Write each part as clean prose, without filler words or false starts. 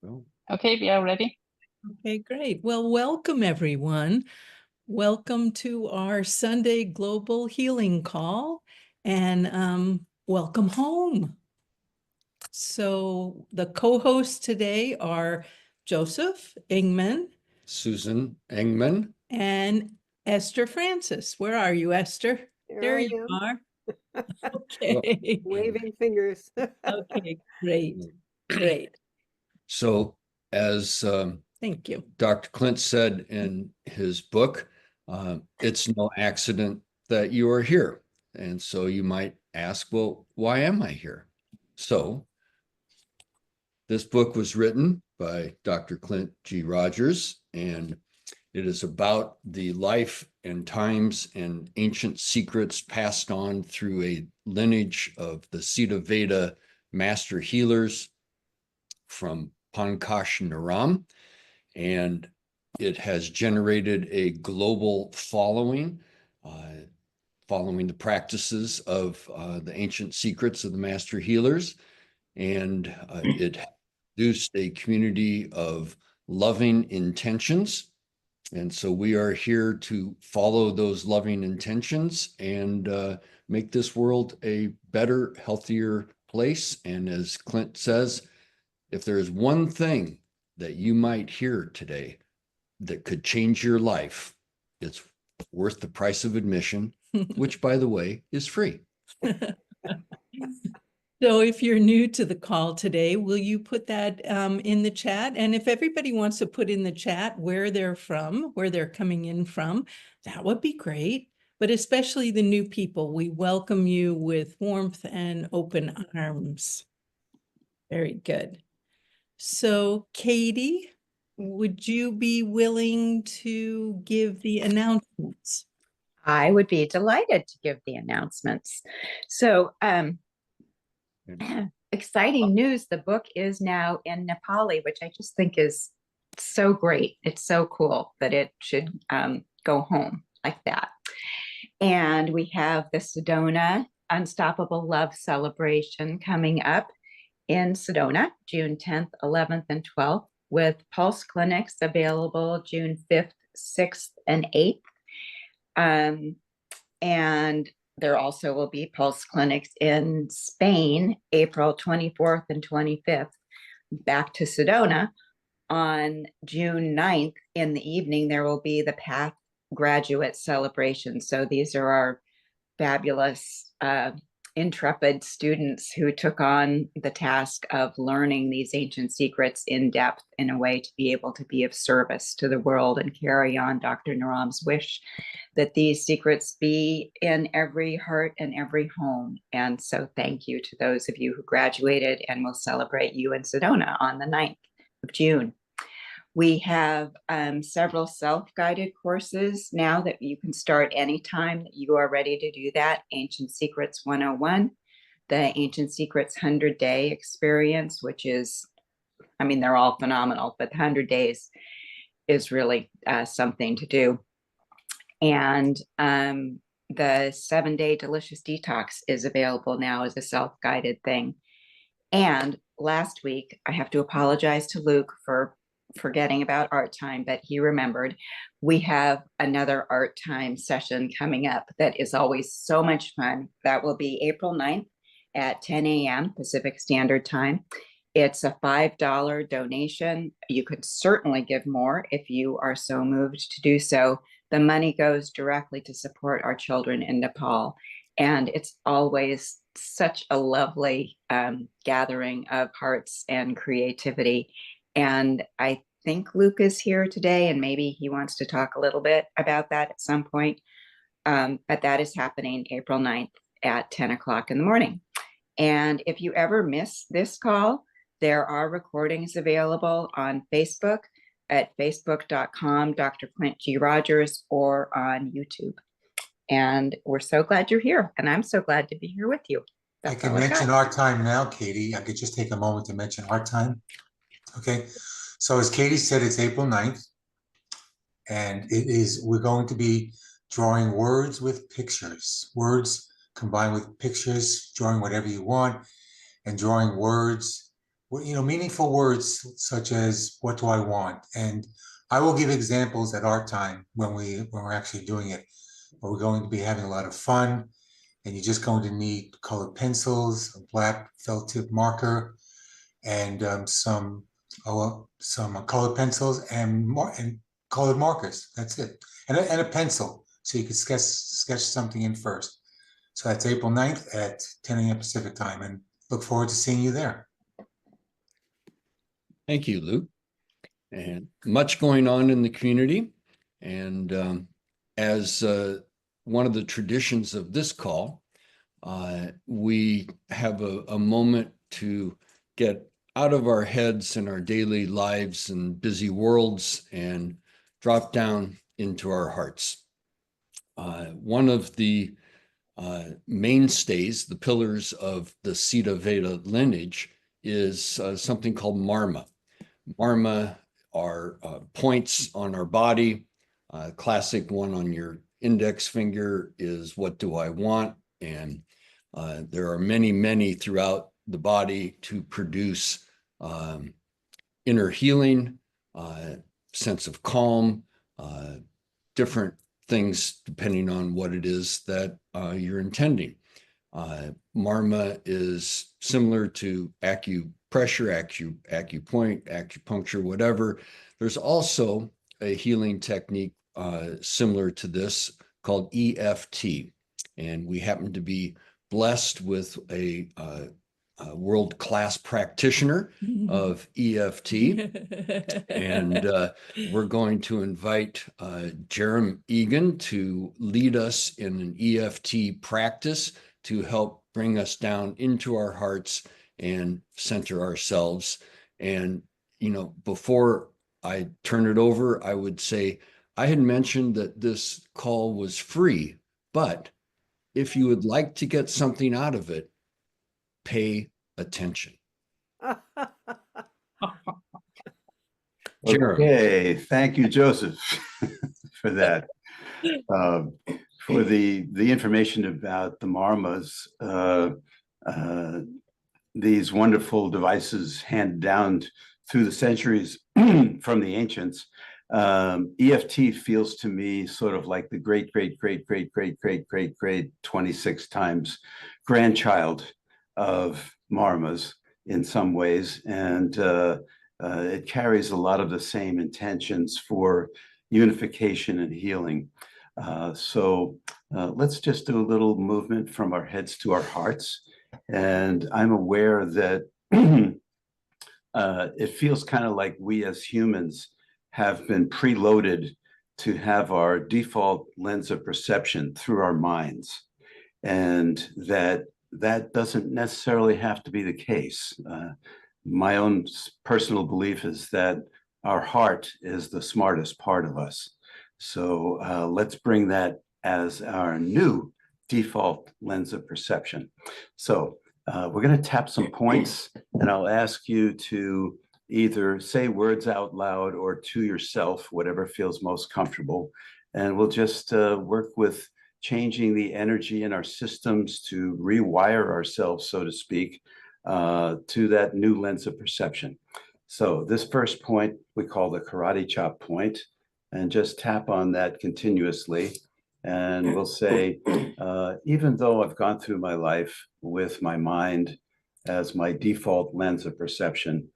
go. Okay, we are ready. Okay, great. Well, welcome everyone. Welcome to our Sunday Global Healing Call, and welcome home. So the co-hosts today are Joseph Ingman, Susan Engman. and Esther Francis. Where are you, Esther? There you are. Okay. Waving fingers. Okay, great, great. So as Thank you. Dr. Clint said in his book, it's no accident that you are here. And so you might ask, well, why am I here? So this book was written by Dr. Clint G. Rogers, and it is about the life and times and ancient secrets passed on through a lineage of the Siddha Veda master healers from Pankaj Naram. And it has generated a global following, following the practices of the ancient secrets of the master healers. And it produced a community of loving intentions. And so we are here to follow those loving intentions and make this world a better, healthier place. And as Clint says, if there's one thing that you might hear today that could change your life, it's worth the price of admission, which, by the way, is free. So if you're new to the call today, will you put that in the chat? And if everybody wants to put in the chat where they're from, where they're coming in from, that would be great. But especially the new people, we welcome you with warmth and open arms. Very good. So Katie, would you be willing to give the announcements? I would be delighted to give the announcements. So exciting news. The book is now in Nepali, which I just think is so great. It's so cool that it should go home like that. And we have the Sedona Unstoppable Love Celebration coming up in Sedona, June 10th, 11th, and 12th, with Pulse clinics available June 5th, 6th, and 8th. And there also will be Pulse clinics in Spain, April 24th and 25th. Back to Sedona on June 9th in the evening, there will be the PATH graduate celebration. So these are our fabulous, intrepid students who took on the task of learning these ancient secrets in depth in a way to be able to be of service to the world and carry on Dr. Naram's wish that these secrets be in every heart and every home. And so thank you to those of you who graduated, and we'll celebrate you in Sedona on the 9th of June. We have several self-guided courses now that you can start anytime that you are ready to do that. Ancient Secrets 101, the Ancient Secrets 100-day experience, which is, I mean, they're all phenomenal, but 100 days is really something to do. And the 7-day Delicious Detox is available now as a self-guided thing. And last week, I have to apologize to Luke for forgetting about art time, but he remembered. We have another art time session coming up that is always so much fun. That will be April 9th at 10 a.m. Pacific Standard Time. It's a $5 donation. You could certainly give more if you are so moved to do so. The money goes directly to support our children in Nepal. And it's always such a lovely gathering of hearts and creativity. And I think Luke is here today, and maybe he wants to talk a little bit about that at some point. But that is happening April 9th at 10 o'clock in the morning. And if you ever miss this call, there are recordings available on Facebook at facebook.com, Dr. Clint G. Rogers, or on YouTube. And we're so glad you're here. And I'm so glad to be here with you. I can mention art time now, Katie. I could just take a moment to mention art time. Okay. So as Katie said, it's April 9th. And we're going to be drawing words with pictures. Words combined with pictures, drawing whatever you want, and drawing words meaningful words such as "What do I want?" And I will give examples at our time when we're actually doing it. But we're going to be having a lot of fun, and you're just going to need colored pencils, a black felt tip marker, and some colored pencils and colored markers. That's it, and a pencil, so you could sketch something in first. So that's April 9th at 10 a.m. Pacific time, and look forward to seeing you there. Thank you, Luke. And much going on in the community. And as one of the traditions of this call, we have a moment to get out of our heads and our daily lives and busy worlds and drop down into our hearts. One of the mainstays, the pillars of the Siddha Veda lineage, is something called marma. Marma are points on our body. Classic one on your index finger is "What do I want?" And there are many, many throughout the body to produce inner healing, sense of calm, different things depending on what it is that you're intending. Marma is similar to acupressure, acupoint, acupuncture, whatever. There's also a healing technique similar to this called EFT. And we happen to be blessed with a world-class practitioner of EFT. And we're going to invite Jerem Egan to lead us in an EFT practice to help bring us down into our hearts and center ourselves. And, before I turn it over, I would say I had mentioned that this call was free, but if you would like to get something out of it, pay attention. Jerem. Okay, thank you, Joseph, for that. For the information about the marmas, these wonderful devices handed down through the centuries from the ancients. EFT feels to me sort of like the great 26 times grandchild of marmas in some ways, and it carries a lot of the same intentions for unification and healing. So let's just do a little movement from our heads to our hearts. And I'm aware that it feels kind of like we as humans have been preloaded to have our default lens of perception through our minds, and that doesn't necessarily have to be the case. My own personal belief is that our heart is the smartest part of us. So let's bring that as our new default lens of perception. So we're going to tap some points, and I'll ask you to either say words out loud or to yourself, whatever feels most comfortable. And we'll just work with changing the energy in our systems to rewire ourselves, so to speak, to that new lens of perception. So this first point we call the karate chop point, and just tap on that continuously. And we'll say, even though I've gone through my life with my mind as my default lens of perception,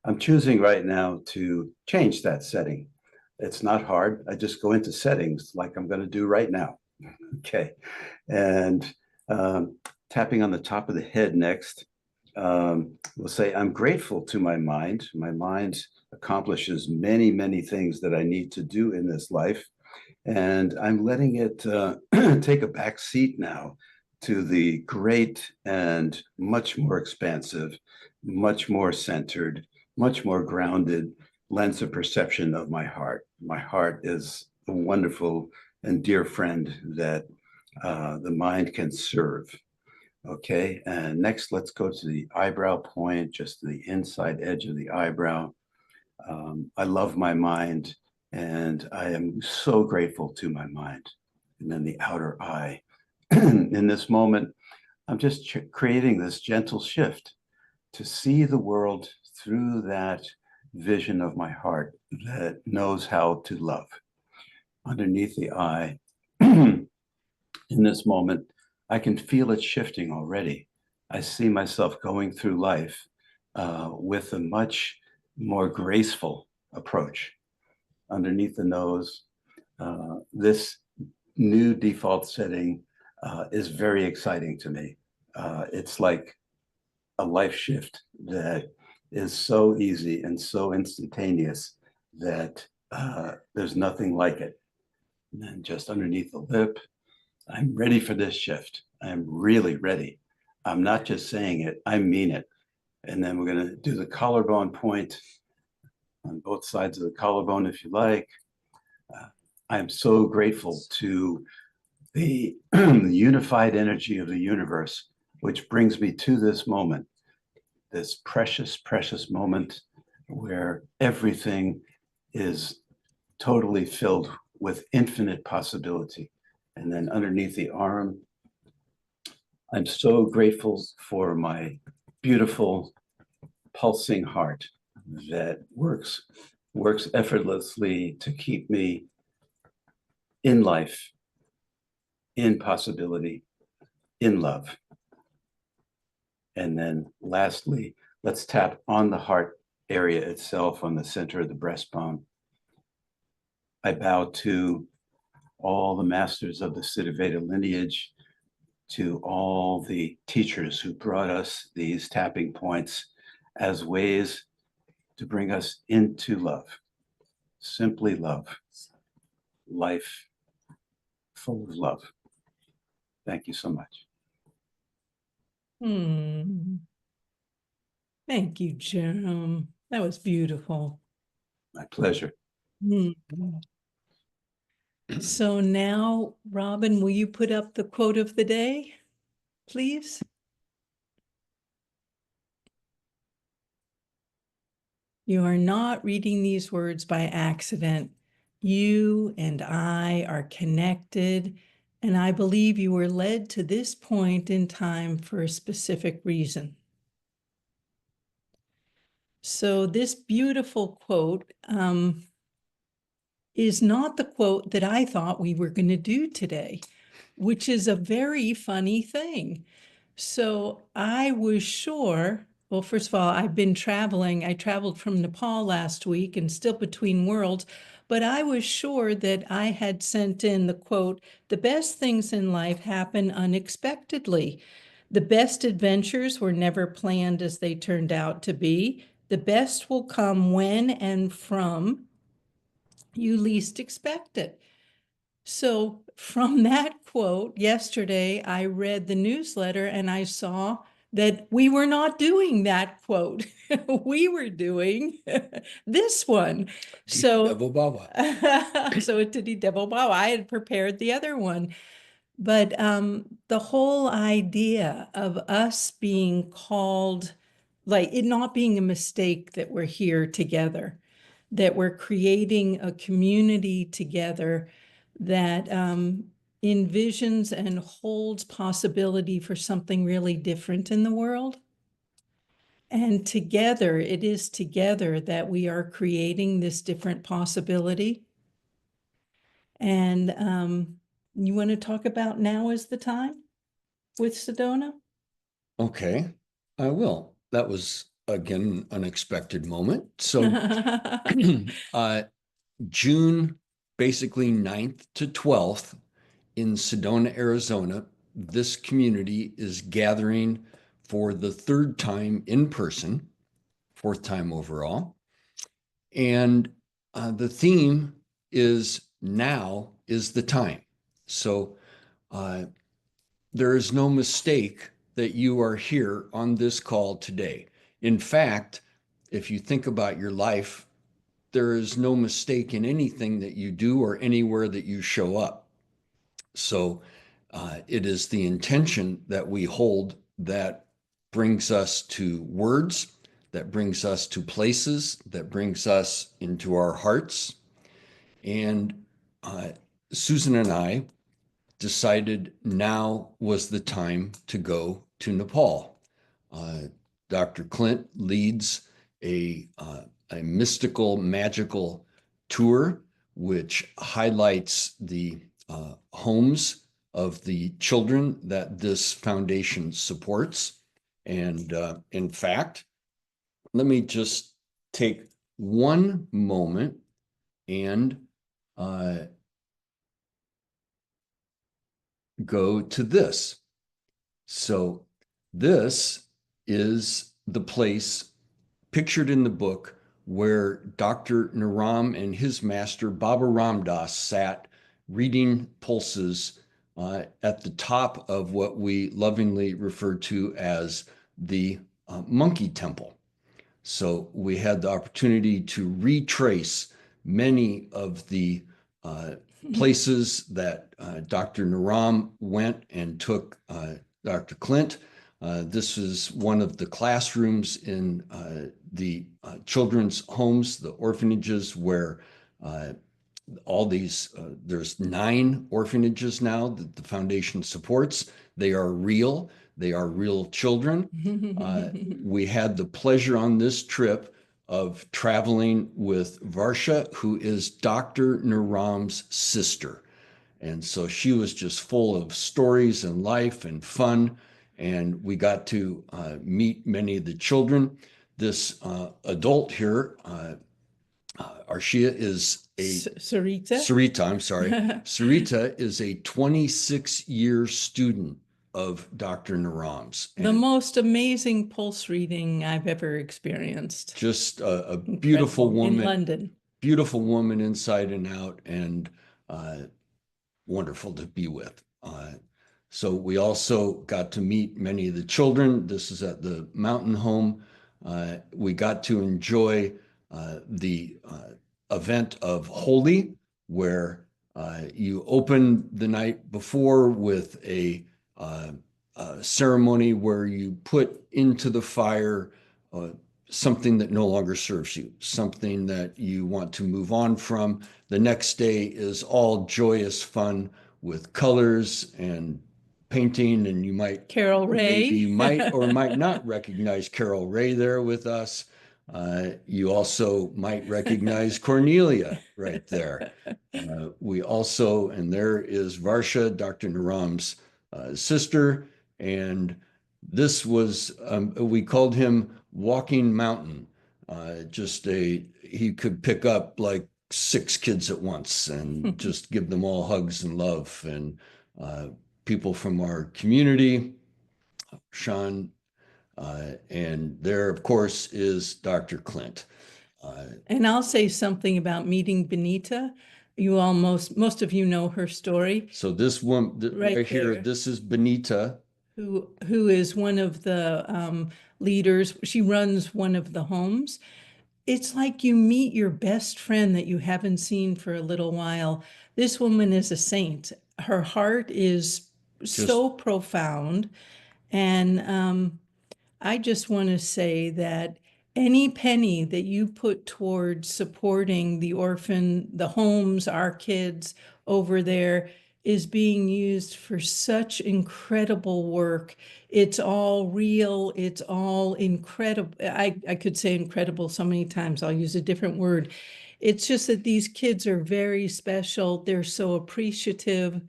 I'm choosing right now to change that setting. It's not hard. I just go into settings like I'm going to do right now. Okay. And tapping on the top of the head next, we'll say, I'm grateful to my mind. My mind accomplishes many, many things that I need to do in this life. And I'm letting it take a back seat now to the great and much more expansive, much more centered, much more grounded lens of perception of my heart. My heart is a wonderful and dear friend that the mind can serve. Okay, and next let's go to the eyebrow point, just the inside edge of the eyebrow. I love my mind, and I am so grateful to my mind. And then the outer eye. In this moment, I'm just creating this gentle shift to see the world through that vision of my heart that knows how to love. Underneath the eye, in this moment, I can feel it shifting already. I see myself going through life with a much more graceful approach. Underneath the nose, this new default setting is very exciting to me. It's like a life shift that is so easy and so instantaneous that there's nothing like it. And then just underneath the lip, I'm ready for this shift. I'm really ready. I'm not just saying it, I mean it. And then we're going to do the collarbone point on both sides of the collarbone, if you like. I'm so grateful to the unified energy of the universe, which brings me to this moment, this precious, precious moment where everything is totally filled with infinite possibility. And then underneath the arm, I'm so grateful for my beautiful pulsing heart that works effortlessly to keep me in life, in possibility, in love. And then lastly, let's tap on the heart area itself, on the center of the breastbone. I bow to all the masters of the Siddhaveda lineage, to all the teachers who brought us these tapping points as ways to bring us into love, simply love, life full of love. Thank you so much. Thank you, Jerome. That was beautiful. My pleasure. So now, Robin, will you put up the quote of the day, please? You are not reading these words by accident. You and I are connected, and I believe you were led to this point in time for a specific reason. So this beautiful quote is not the quote that I thought we were going to do today, which is a very funny thing. So I was sure, well, first of all, I've been traveling. I traveled from Nepal last week and still between worlds, but I was sure that I had sent in the quote, "The best things in life happen unexpectedly. The best adventures were never planned as they turned out to be. The best will come when and from you least expect it." So from that quote yesterday, I read the newsletter and I saw that we were not doing that quote. We were doing this one. So, Devil Baba. so it did devil wow. I had prepared the other one. But the whole idea of us being called, like it not being a mistake that we're here together, that we're creating a community together that envisions and holds possibility for something really different in the world. And together, it is together that we are creating this different possibility. And you want to talk about now is the time with Sedona? Okay, I will. That was again an unexpected moment. So June basically 9th to 12th in Sedona, Arizona, this community is gathering for the third time in person, fourth time overall. And the theme is now is the time. So there is no mistake that you are here on this call today. In fact, if you think about your life, there is no mistake in anything that you do or anywhere that you show up. So it is the intention that we hold that brings us to words, that brings us to places, that brings us into our hearts. And Susan and I decided now was the time to go to Nepal. Dr. Clint leads a mystical, magical tour, which highlights the homes of the children that this foundation supports. And in fact, let me just take one moment and go to this. So this is the place pictured in the book where Dr. Naram and his master, Baba Ramdas, sat reading pulses at the top of what we lovingly refer to as the Monkey Temple. So we had the opportunity to retrace many of the places that Dr. Naram went and took Dr. Clint. This is one of the classrooms in the children's homes, the orphanages, where all these, there's 9 orphanages now that the foundation supports. They are real. They are real children. We had the pleasure on this trip of traveling with Varsha, who is Dr. Naram's sister. And so she was just full of stories and life and fun. And we got to meet many of the children. This adult here, Arshia, is Sarita, I'm sorry. Sarita is a 26-year student of Dr. Naram's. The most amazing pulse reading I've ever experienced. Just a beautiful woman. In London. Beautiful woman inside and out, and wonderful to be with. So we also got to meet many of the children. This is at the mountain home. We got to enjoy the event of Holy, where you open the night before with a ceremony where you put into the fire something that no longer serves you, something that you want to move on from. The next day is all joyous fun with colors and painting, and you might Carol Ray. Maybe might or might not recognize Carol Ray there with us. You also might recognize Cornelia right there. We also, and there is Varsha, Dr. Naram's sister, and this was, we called him Walking Mountain. He could pick up like 6 kids at once and just give them all hugs and love. And people from our community, Sean, and there, of course, is Dr. Clint. And I'll say something about meeting Benita. Most of you know her story. So this one right here, this is Benita. Who is one of the leaders. She runs one of the homes. It's like you meet your best friend that you haven't seen for a little while. This woman is a saint. Her heart is so profound. And I just want to say that any penny that you put towards supporting the orphan, the homes, our kids over there is being used for such incredible work. It's all real. It's all incredible. I could say incredible so many times. I'll use a different word. It's just that these kids are very special. They're so appreciative.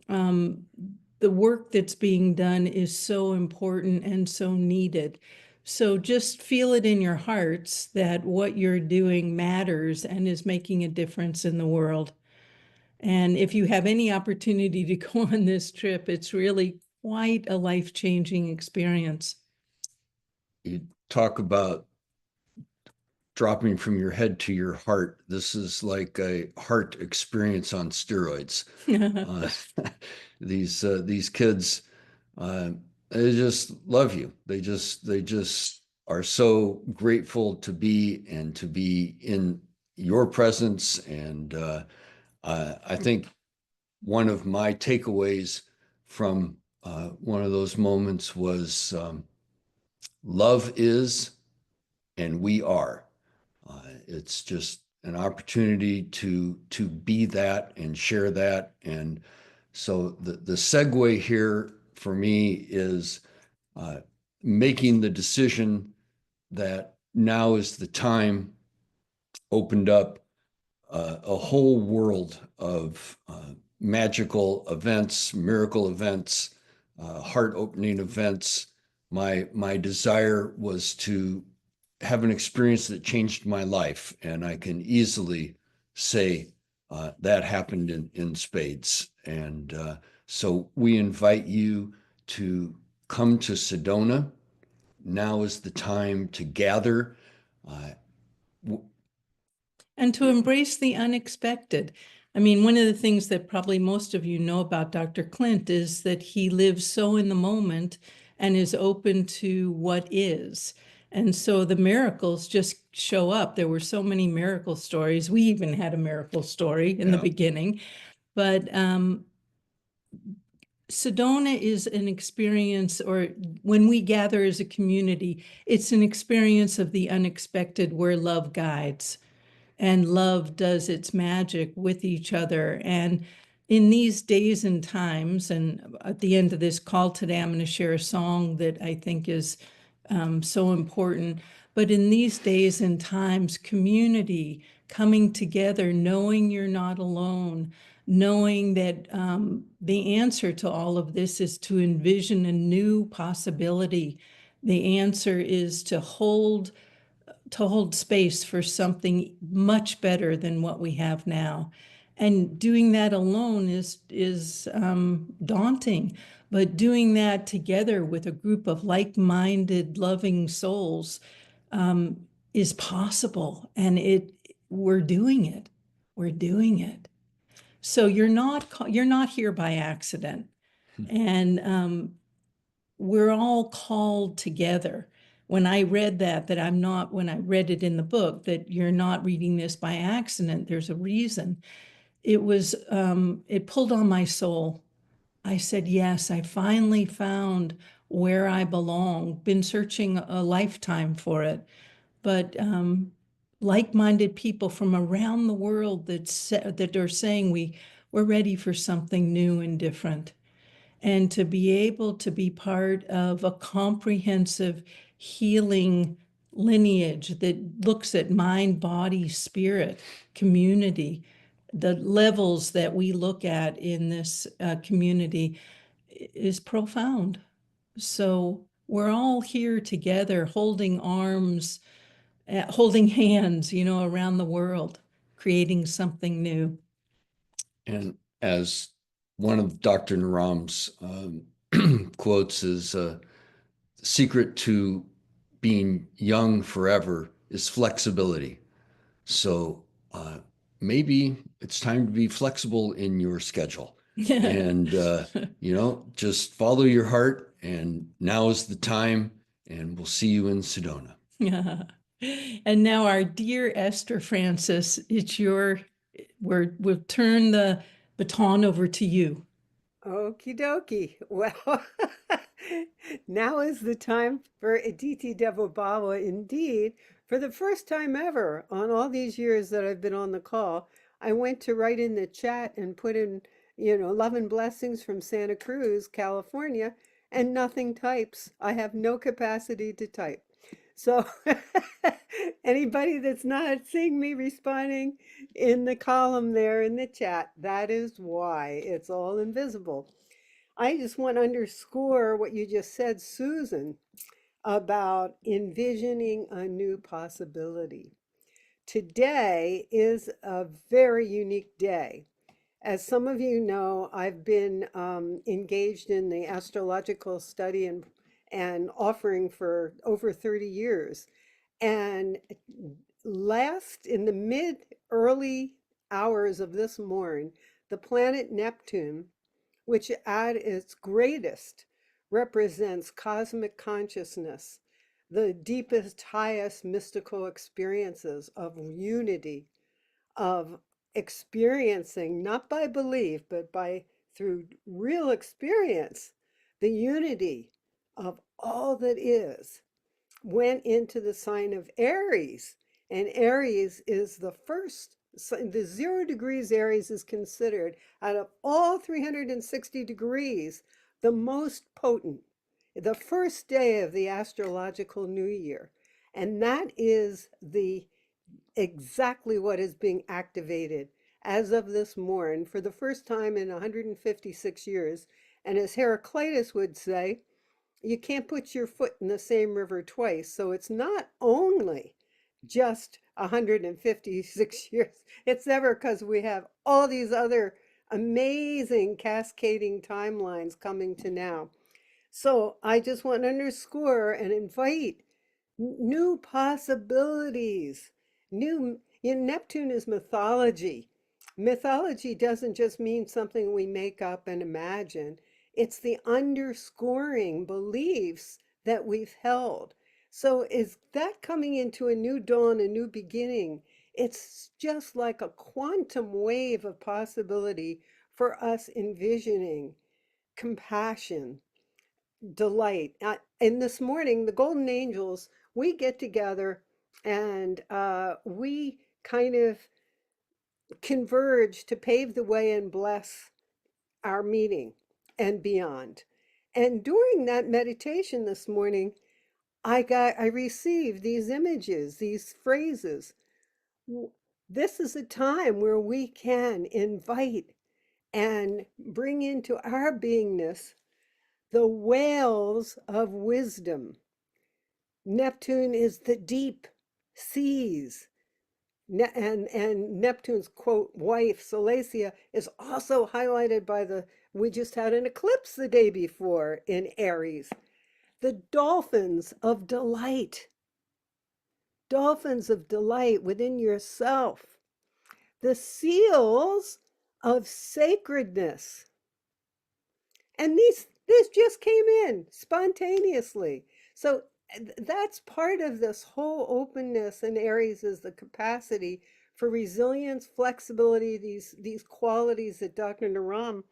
The work that's being done is so important and so needed. So just feel it in your hearts that what you're doing matters and is making a difference in the world. And if you have any opportunity to go on this trip, it's really quite a life-changing experience. You talk about dropping from your head to your heart. This is like a heart experience on steroids. These kids, they just love you. They just are so grateful to be in your presence. And I think one of my takeaways from one of those moments was love is, and we are. It's just an opportunity to be that and share that. And so the segue here for me is making the decision that now is the time opened up a whole world of magical events, miracle events, heart-opening events. My desire was to have an experience that changed my life, and I can easily say that happened in spades. And so we invite you to come to Sedona. Now is the time to gather. Uh, And to embrace the unexpected. I mean, one of the things that probably most of you know about Dr. Clint is that he lives so in the moment and is open to what is. And so the miracles just show up. There were so many miracle stories. We even had a miracle story in the Yeah. beginning. But Sedona is an experience, or when we gather as a community, it's an experience of the unexpected where love guides and love does its magic with each other. And in these days and times, and at the end of this call today, I'm going to share a song that I think is so important. But in these days and times, community, coming together, knowing you're not alone, knowing that the answer to all of this is to envision a new possibility. The answer is to hold space for something much better than what we have now. And doing that alone is daunting, but doing that together with a group of like-minded, loving souls is possible. And we're doing it. We're doing it. So you're not here by accident. And we're all called together. When I read that I'm not, when I read it in the book, that you're not reading this by accident, there's a reason. It pulled on my soul. I said, yes, I finally found where I belong. Been searching a lifetime for it. But like-minded people from around the world that are saying we're ready for something new and different. And to be able to be part of a comprehensive healing lineage that looks at mind, body, spirit, community, the levels that we look at in this community is profound. So we're all here together, holding arms, holding hands, around the world, creating something new. And as one of Dr. Naram's quotes is, secret to being young forever is flexibility. So maybe it's time to be flexible in your schedule. And, just follow your heart. And now is the time. And we'll see you in Sedona. And now our dear Esther Francis, we'll turn the baton over to you. Okie dokie. Well, now is the time for Aditi Devabhava. Indeed, for the first time ever on all these years that I've been on the call, I went to write in the chat and put in, love and blessings from Santa Cruz, California, and nothing types. I have no capacity to type. So anybody that's not seeing me responding in the column there in the chat, that is why it's all invisible. I just want to underscore what you just said, Susan, about envisioning a new possibility. Today is a very unique day. As some of you know, I've been engaged in the astrological study and offering for over 30 years. And in the early hours of this morn, the planet Neptune, which at its greatest represents cosmic consciousness, the deepest, highest mystical experiences of unity, of experiencing, not by belief, but through real experience, the unity of all that is, went into the sign of Aries. And Aries is the 0 degrees Aries is considered, out of all 360 degrees, the most potent, the first day of the astrological new year. And that is exactly what is being activated as of this morn for the first time in 156 years. And as Heraclitus would say, you can't put your foot in the same river twice. So it's not only just 156 years, it's ever, because we have all these other amazing cascading timelines coming to now. So I just want to underscore and invite new possibilities. Neptune is mythology. Mythology doesn't just mean something we make up and imagine. It's the underscoring beliefs that we've held. So is that coming into a new dawn, a new beginning? It's just like a quantum wave of possibility for us envisioning compassion, delight. And this morning, the Golden Angels, we get together and we kind of converge to pave the way and bless our meeting and beyond. And during that meditation this morning, I received these images, these phrases. This is a time where we can invite and bring into our beingness the whales of wisdom. Neptune is the deep seas. And Neptune's quote wife, Salacia, is also highlighted by we just had an eclipse the day before in Aries. The dolphins of delight within yourself. The seals of sacredness. And this just came in spontaneously. So that's part of this whole openness in Aries, is the capacity for resilience, flexibility, these qualities that Dr. Naram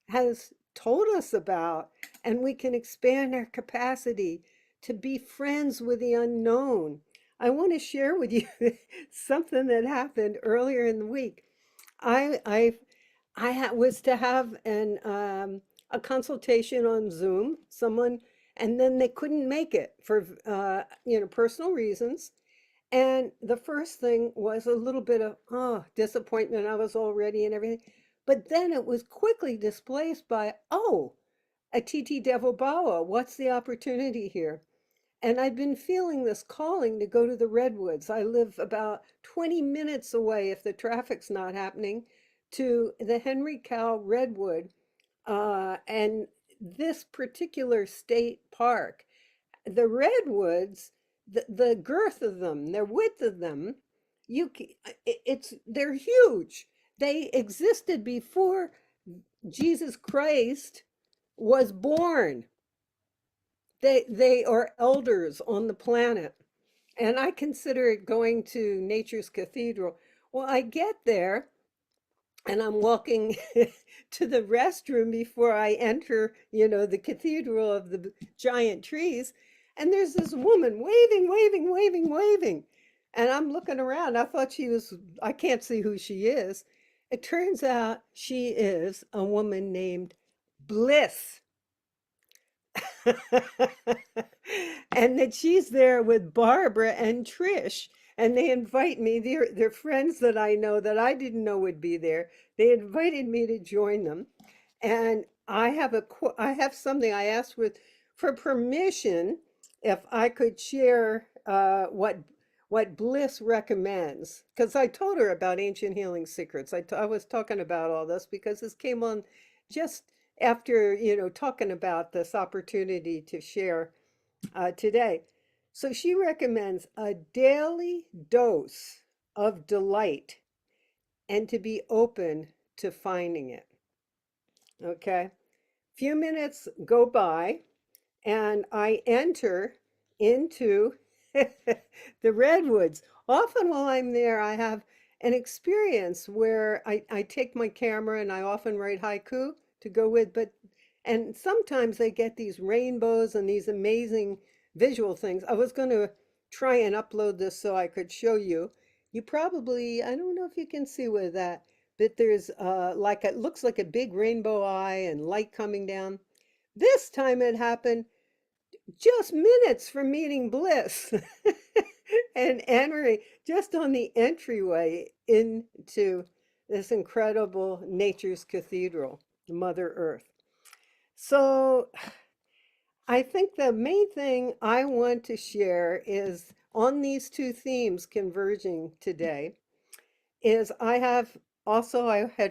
has told us about. And we can expand our capacity to be friends with the unknown. I want to share with you something that happened earlier in the week. Was to have a consultation on Zoom. And then they couldn't make it for personal reasons. And the first thing was a little bit of disappointment. I was all ready and everything, but then it was quickly displaced by a TT Devo Bawa. What's the opportunity here? And I've been feeling this calling to go to the Redwoods. I live about 20 minutes away, if the traffic's not happening, to the Henry Cow Redwood. And this particular state park, the Redwoods, the girth of them, the width of them, they're huge. They existed before Jesus Christ was born. They are elders on the planet. And I consider it going to nature's cathedral. Well, I get there and I'm walking to the restroom before I enter, the cathedral of the giant trees. And there's this woman waving, waving, waving, waving. And I'm looking around. I thought I can't see who she is. It turns out she is a woman named Bliss. And that she's there with Barbara and Trish, and they invite me. They're friends that I know that I didn't know would be there. They invited me to join them, and I have something I asked for permission if I could share what Bliss recommends, because I told her about Ancient Healing Secrets. I was talking about all this because this came on just after talking about this opportunity to share today. So she recommends a daily dose of delight and to be open to finding it. Okay. Few minutes go by and I enter into the redwoods. Often while I'm there, I have an experience where I take my camera and I often write haiku to go with, and sometimes I get these rainbows and these amazing visual things. I was going to try and upload this so I could show you. You probably, I don't know if you can see with that, but there's it looks like a big rainbow eye and light coming down. This time it happened just minutes from meeting Bliss and Henry, just on the entryway into this incredible nature's cathedral, Mother Earth. So I think the main thing I want to share is on these two themes converging today is I had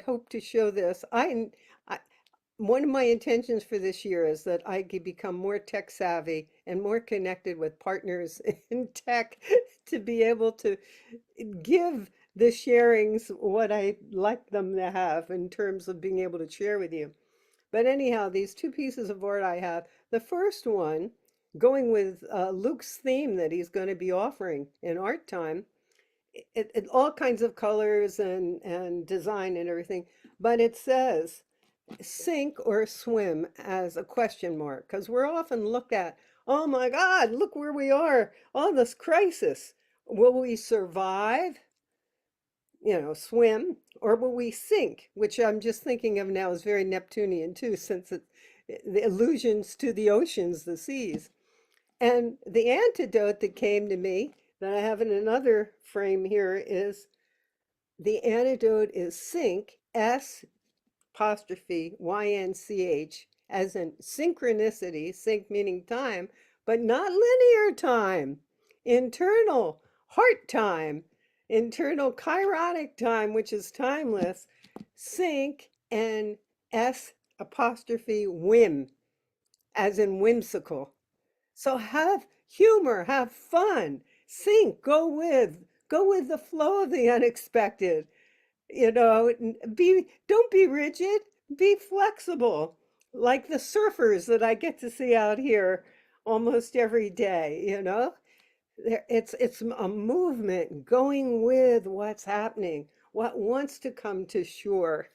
hoped to show this. I one of my intentions for this year is that I could become more tech savvy and more connected with partners in tech to be able to give the sharings what I like them to have in terms of being able to share with you. But anyhow, these two pieces of art I have. The first one, going with Luke's theme that he's going to be offering in Art Time, all kinds of colors and design and everything. But it says, sink or swim as a question mark, because we're often looked at, oh my God, look where we are, all this crisis. Will we survive, swim, or will we sink? Which I'm just thinking of now is very Neptunian too, since the allusions to the oceans, the seas. And the antidote that came to me that I have in another frame here is the antidote is sync, S apostrophe YNCH, as in synchronicity, sync meaning time, but not linear time, internal heart time, internal chironic time, which is timeless, sync, and S apostrophe whim, as in whimsical. So have humor, have fun, sync, go with the flow of the unexpected. Don't be rigid, be flexible, like the surfers that I get to see out here almost every day. It's a movement going with what's happening, what wants to come to shore,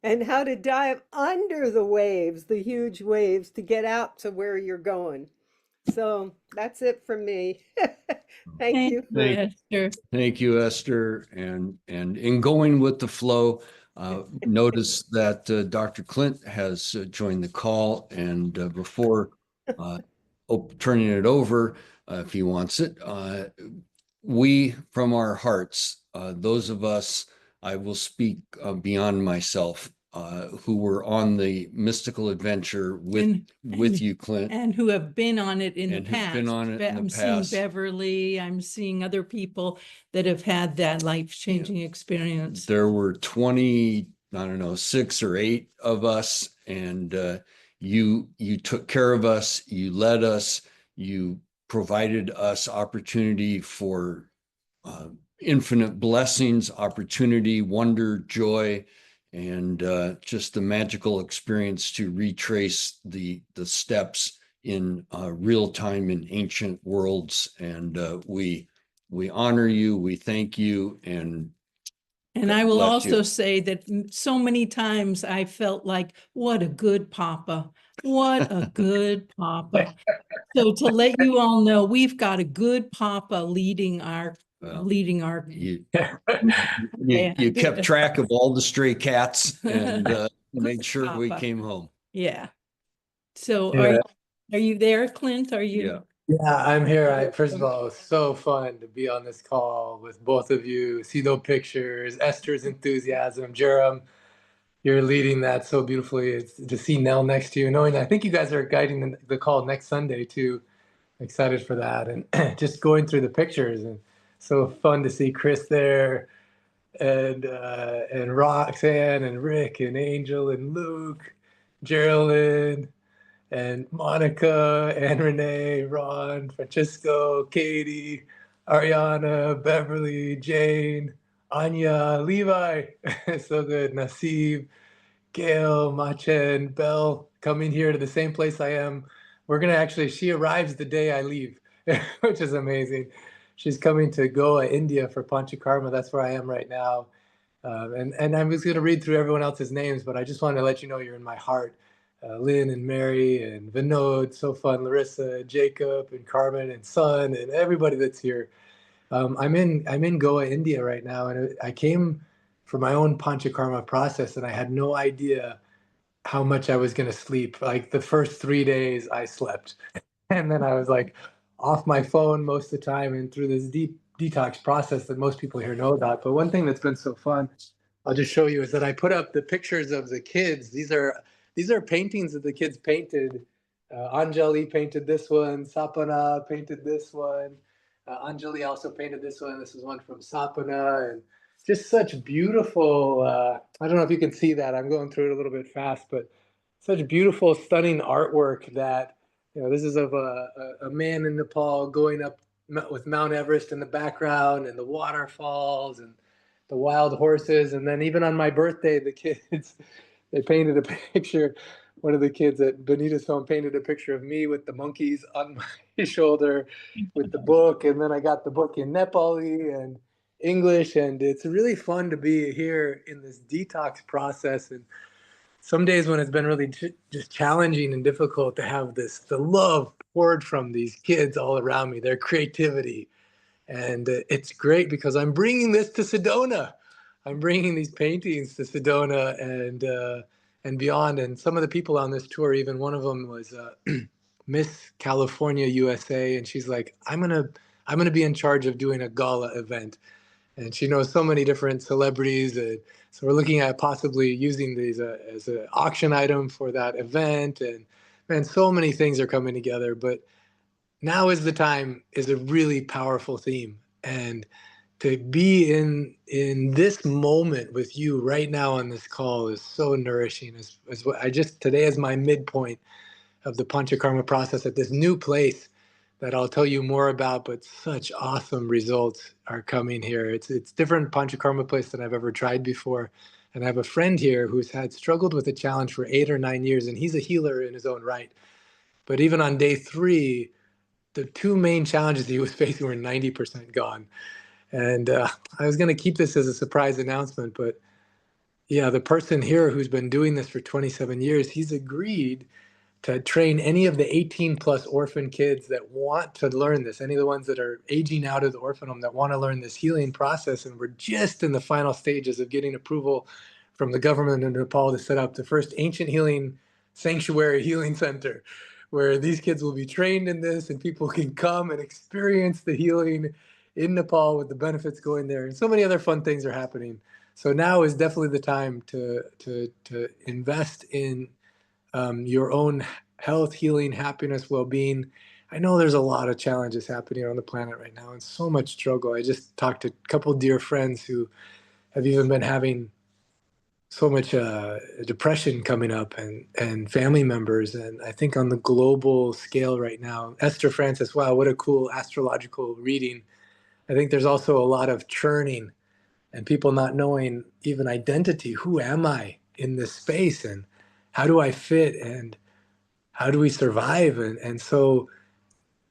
and how to dive under the waves, the huge waves, to get out to where you're going. So that's it from me. Thank you for Esther. Thank you, Esther. And in going with the flow, notice that Dr. Clint has joined the call. And before turning it over, if he wants it, we from our hearts, those of us, I will speak beyond myself, who were on the mystical adventure with you, Clint. And who have been on it in the And have past. been on it in the I'm seeing past. Beverly, I'm seeing other people that have had that life-changing experience. There were 20, I don't know, 6 or 8 of us, and you took care of us, you led us, you provided us opportunity for infinite blessings, opportunity, wonder, joy, and just the magical experience to retrace the steps in real time in ancient worlds. And we honor you, we thank you, and I will bless also you. say that so many times I felt like, what a good papa, what a good papa. So to let you all know, we've got a good papa leading our You kept track of all the stray cats and made sure we papa. came home. Yeah. So Yeah. are you there, Clint? Are you? Yeah. Yeah, I'm here. First of all, it's so fun to be on this call with both of you, see those pictures, Esther's enthusiasm, Jerem, you're leading that so beautifully. It's to see Nell next to you, knowing I think you guys are guiding the call next Sunday too. Excited for that, and just going through the pictures, and so fun to see Chris there, and Roxanne and Rick and Angel and Luke, Geraldine and Monica and Renee, Ron, Francisco, Katie, Ariana, Beverly, Jane, Anya, Levi, so good, Nasib, Gail, Machen, Belle, coming here to the same place I am. We're gonna actually, she arrives the day I leave, which is amazing. She's coming to Goa, India for Panchakarma. That's where I am right now. And I'm just gonna read through everyone else's names, but I just wanted to let you know you're in my heart. Lynn and Mary and Vinod, so fun, Larissa, Jacob and Carmen and Son and everybody that's here. I'm in Goa, India right now, and I came for my own Panchakarma process, and I had no idea how much I was going to sleep. Like the first 3 days I slept. And then I was like off my phone most of the time and through this deep detox process that most people here know about. But one thing that's been so fun, I'll just show you, is that I put up the pictures of the kids. These are paintings that the kids painted. Anjali painted this one. Sapana painted this one. Anjali also painted this one. This is one from Sapana, and just such beautiful. I don't know if you can see that. I'm going through it a little bit fast, but such beautiful, stunning artwork that, this is of a man in Nepal going up with Mount Everest in the background and the waterfalls and the wild horses. And then even on my birthday, the kids, they painted a picture. One of the kids at Benita's home painted a picture of me with the monkeys on my shoulder with the book. And then I got the book in Nepali and English. And it's really fun to be here in this detox process. And some days when it's been really just challenging and difficult, to have the love poured from these kids all around me, their creativity. And it's great because I'm bringing this to Sedona. I'm bringing these paintings to Sedona and beyond. And some of the people on this tour, even one of them was Miss California USA, and she's like, I'm gonna be in charge of doing a gala event. And she knows so many different celebrities, and so we're looking at possibly using these as an auction item for that event. And man, so many things are coming together. But now is the time is a really powerful theme, and to be in this moment with you right now on this call is so nourishing. Is what I just today is my midpoint of the Panchakarma process at this new place that I'll tell you more about, but such awesome results are coming here. It's different Panchakarma place than I've ever tried before. And I have a friend here who's had struggled with a challenge for 8 or 9 years, and he's a healer in his own right. But even on day 3, the 2 main challenges he was facing were 90% gone. And I was going to keep this as a surprise announcement, but yeah, the person here who's been doing this for 27 years, he's agreed to train any of the 18 plus orphan kids that want to learn this, any of the ones that are aging out of the orphan home that want to learn this healing process. And we're just in the final stages of getting approval from the government in Nepal to set up the first ancient healing sanctuary healing center, where these kids will be trained in this and people can come and experience the healing in Nepal with the benefits going there. And so many other fun things are happening. So now is definitely the time to invest in your own health, healing, happiness, well-being. I know there's a lot of challenges happening on the planet right now and so much struggle. I just talked to a couple of dear friends who have even been having so much depression coming up, and family members. And I think on the global scale right now, Esther Francis, wow, what a cool astrological reading. I think there's also a lot of churning and people not knowing even identity. Who am I in this space, and how do I fit, and how do we survive? And so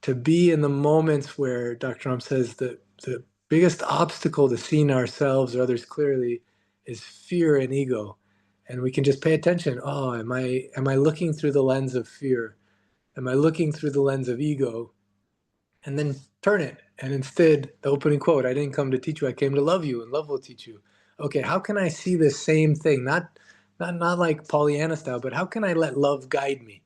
to be in the moments where Dr. Ram says that the biggest obstacle to seeing ourselves or others clearly is fear and ego. And we can just pay attention. Oh, am I looking through the lens of fear? Am I looking through the lens of ego? And then turn it. And instead, the opening quote, I didn't come to teach you, I came to love you, and love will teach you. Okay, how can I see the same thing? Not like Pollyanna style, but how can I let love guide me?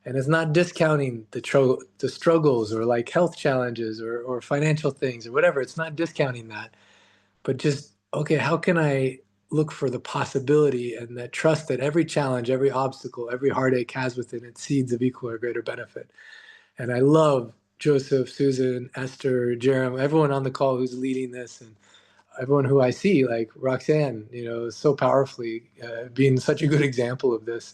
And it's not discounting the struggles or like health challenges or financial things or whatever. It's not discounting that, but just, okay, how can I look for the possibility and that trust that every challenge, every obstacle, every heartache has within it seeds of equal or greater benefit. And I love Joseph, Susan, Esther, Jerem, everyone on the call who's leading this, and everyone who I see, like Roxanne, so powerfully being such a good example of this,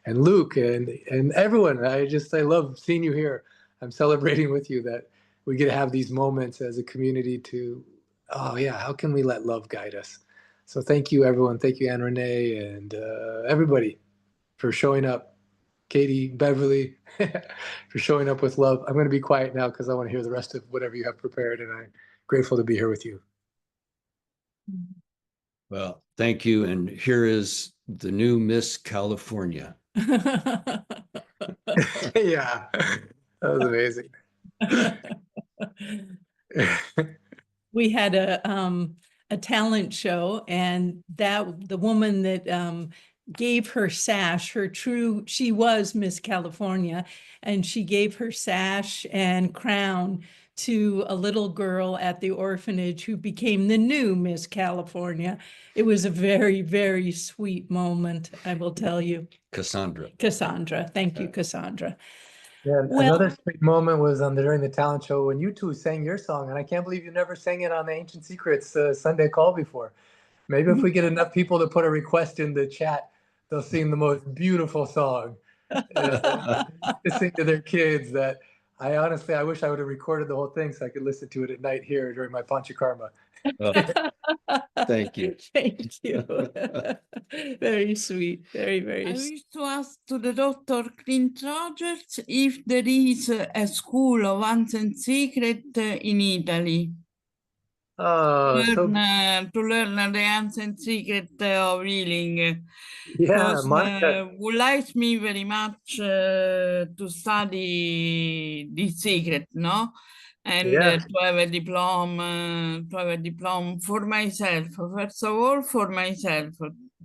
and Luke and everyone. I love seeing you here. I'm celebrating with you that we get to have these moments as a community to, oh yeah, how can we let love guide us? So thank you, everyone. Thank you, Anne Renee, and everybody for showing up. Katie, Beverly, for showing up with love. I'm going to be quiet now because I want to hear the rest of whatever you have prepared, and I'm grateful to be here with you. Well, thank you. And here is the new Miss California. Yeah, that was amazing. We had a talent show, and the woman that gave her sash, she was Miss California, and she gave her sash and crown to a little girl at the orphanage who became the new Miss California. It was a very, very sweet moment, I will tell you. Cassandra. Cassandra, thank you, Cassandra. Yeah, Well, another sweet moment was during the talent show when you two sang your song, and I can't believe you never sang it on the Ancient Secrets Sunday call before. Maybe if we get enough people to put a request in the chat, they'll sing the most beautiful song to sing to their kids. That I honestly, I wish I would have recorded the whole thing so I could listen to it at night here during my Panchakarma. Oh, thank you. Thank you. Very sweet. Very, I very sweet. wish to ask to the Dr. Clint Rogers if there is a school of ancient secret in Italy. Oh, so To learn the ancient secret of healing. yeah, Because Monica. would like me very much to study this secret, no? And Yeah. to have a diploma, for myself. First of all, for myself,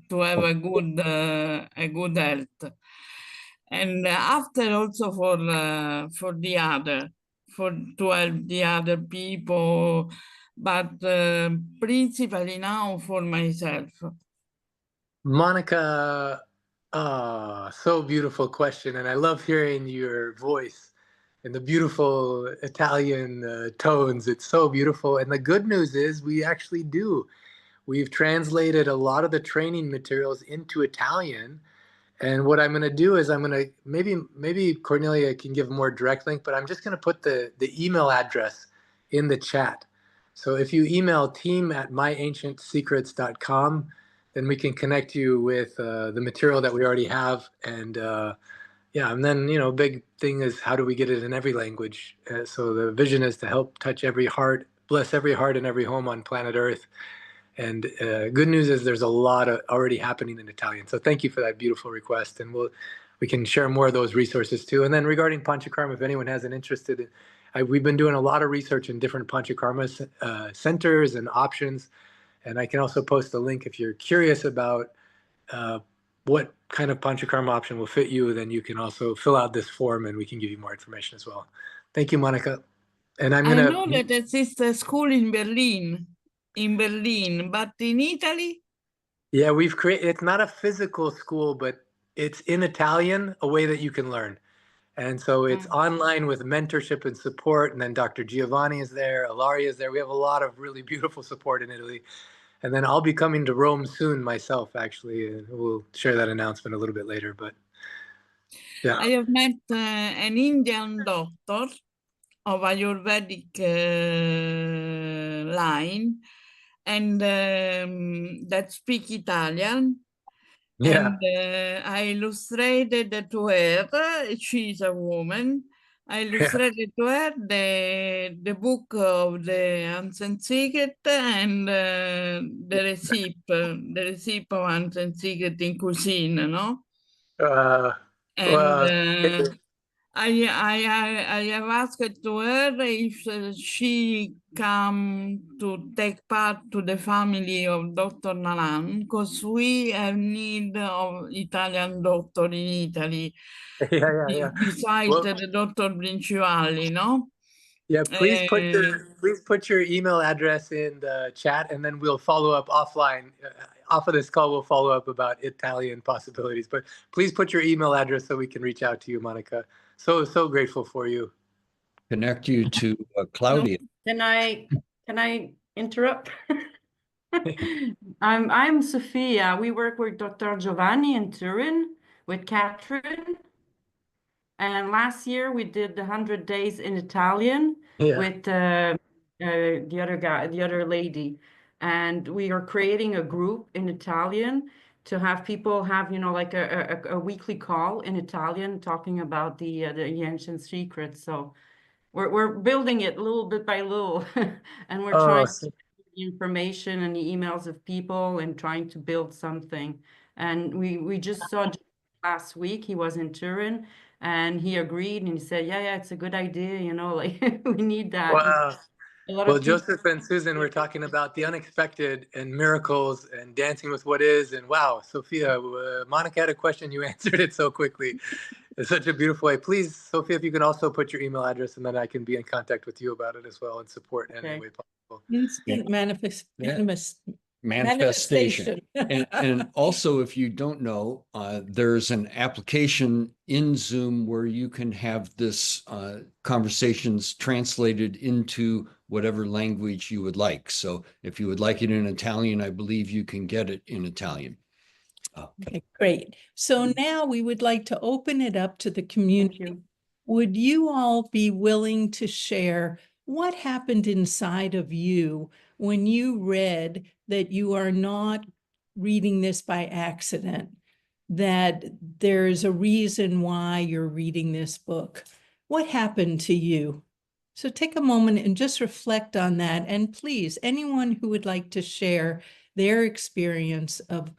to have a good health, and after also for the other, to help the other people, but principally now for myself. Monica, so beautiful question. And I love hearing your voice and the beautiful Italian tones. It's so beautiful. And the good news is we actually do. We've translated a lot of the training materials into Italian. And what I'm going to do is I'm going to maybe Cornelia can give a more direct link, but I'm just going to put the email address in the chat. So if you email team@myancientsecrets.com, then we can connect you with the material that we already have. And yeah, and then, big thing is how do we get it in every language? So the vision is to help touch every heart, bless every heart and every home on planet Earth. And good news is there's a lot already happening in Italian. So thank you for that beautiful request. And we can share more of those resources too. And then regarding Panchakarma, if anyone has an interest in it, we've been doing a lot of research in different Panchakarma centers and options. And I can also post a link if you're curious about what kind of Panchakarma option will fit you. Then you can also fill out this form and we can give you more information as well. Thank you, Monica. And I know that exists a school in Berlin, but in Italy? Yeah, we've created, it's not a physical school, but it's in Italian, a way that you can learn. And so it's online with mentorship and support. And then Dr. Giovanni is there, Ilaria is there. We have a lot of really beautiful support in Italy. And then I'll be coming to Rome soon myself, actually. And we'll share that announcement a little bit later. But yeah. I have met an Indian doctor of Ayurvedic line, and that speak Italian. Yeah. And I illustrated to her, she's a woman, I illustrated to her the book of the Ancient Secret and the recipe of Ancient Secret in cuisine, no? And I have asked to her if she come to take part to the family of Dr. Nalan, because we have need of Italian doctor in Italy. Yeah. Besides Well, the Dr. Principali, no? yeah, please put your email address in the chat, and then we'll follow up offline. Off of this call, we'll follow up about Italian possibilities. But please put your email address so we can reach out to you, Monica. So grateful for you. Connect you to Claudia. Can I interrupt? I'm Sophia. We work with Dr. Giovanni in Turin with Catherine. And last year we did the 100 days in Italian with the other lady. And we are creating a group in Italian to have people have, like a weekly call in Italian talking about the ancient secrets. So we're building it little bit by little, and we're trying to get the information and the emails of people and trying to build something. And we just saw last week, he was in Turin and he agreed and he said, yeah, it's a good idea, like we need that. Wow. A lot Well, of people. Joseph and Susan were talking about the unexpected and miracles and dancing with what is. And wow, Sophia, Monica had a question. You answered it so quickly. It's such a beautiful way. Please, Sophia, if you can also put your email address, and then I can be in contact with you about it as well and support in any Okay. way possible. Instant Yeah. Manifestation. manifestation. And also, if you don't know, there's an application in Zoom where you can have this conversations translated into whatever language you would like. So if you would like it in Italian, I believe you can get it in Italian. Okay, great. So now we would like to open it up to the community. Thank you. Would you all be willing to share what happened inside of you when you read that you are not reading this by accident, that there's a reason why you're reading this book? What happened to you? So take a moment and just reflect on that. And please, anyone who would like to share their experience of